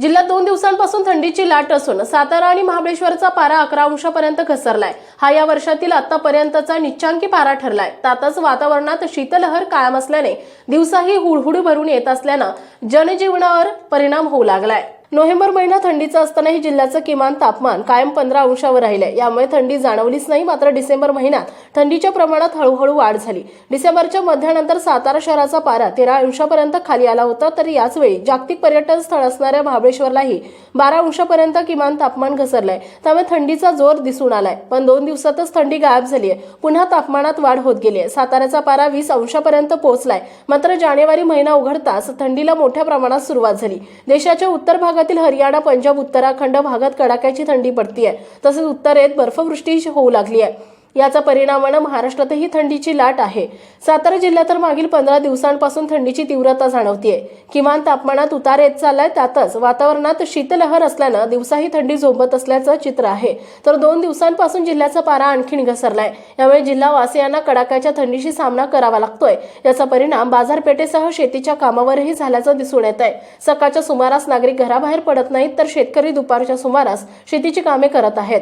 जिल्ह्यात 2 दिवसांपासून थंडीची लाट असून सातारा आणि महाबळेश्वरचा पारा 11 अंशापर्यंत घसरलाय। हा या वर्षातील आतापर्यंतचा निच्चांकी पारा ठरलाय। त्यातच वातावरणात शीतलहर कायम असल्याने दिवसाही हुडहुडी भरून येत असल्याने जनजीवनावर परिणाम होऊ लागलाय। नोव्हेंबर महिना थंडीचा असतानाही जिल्ह्याचं किमान तापमान कायम 15 अंशावर राहिले। यामुळे थंडी जाणवलीच नाही। मात्र डिसेंबर महिन्यात थंडीच्या प्रमाणात हळूहळू वाढ झाली। डिसेंबरच्या मध्यानंतर सातारा शहराचा पारा 13 अंशापर्यंत खाली आला होता, तर याच वेळी जागतिक पर्यटन स्थळ असणाऱ्या महाबळेश्वरलाही 12 अंशापर्यंत किमान तापमान घसरलंय। त्यामुळे थंडीचा जोर दिसून आलाय। पण 2 दिवसातच थंडी गायब झालीय। पुन्हा तापमानात वाढ होत गेलीय। साताऱ्याचा पारा 20 अंशापर्यंत पोहोचलाय। मात्र जानेवारी महिना उघडताच थंडीला मोठ्या प्रमाणात सुरुवात झाली। देशाच्या उत्तर भागात हरियाणा, पंजाब, उत्तराखंड भागात कडाक्याची थंडी पडतीये। तसेच उत्तरेत बर्फवृष्टी होऊ लागली आहे। याचा परिणामाने महाराष्ट्रातही थंडीची लाट आहे। सातारा जिल्ह्यात तर मागील 15 दिवसांपासून थंडीची तीव्रता जाणवतीये। किमान तापमानात उतार येत चाललाय। त्यातच वातावरणात शीतलहर असल्याने दिवसाही थंडी झोंबत असल्याचं चित्र आहे। तर 2 दिवसांपासून जिल्ह्याचा पारा आणखीन घसरलाय। यामुळे जिल्हावासियांना कडाक्याच्या थंडीशी सामना करावा लागतोय। याचा परिणाम बाजारपेठेसह शेतीच्या कामावरही झाल्याचं दिसून येत आहे। सकाळच्या सुमारास नागरिक घराबाहेर पडत नाहीत, तर शेतकरी दुपारच्या सुमारास शेतीची कामे करत आहेत।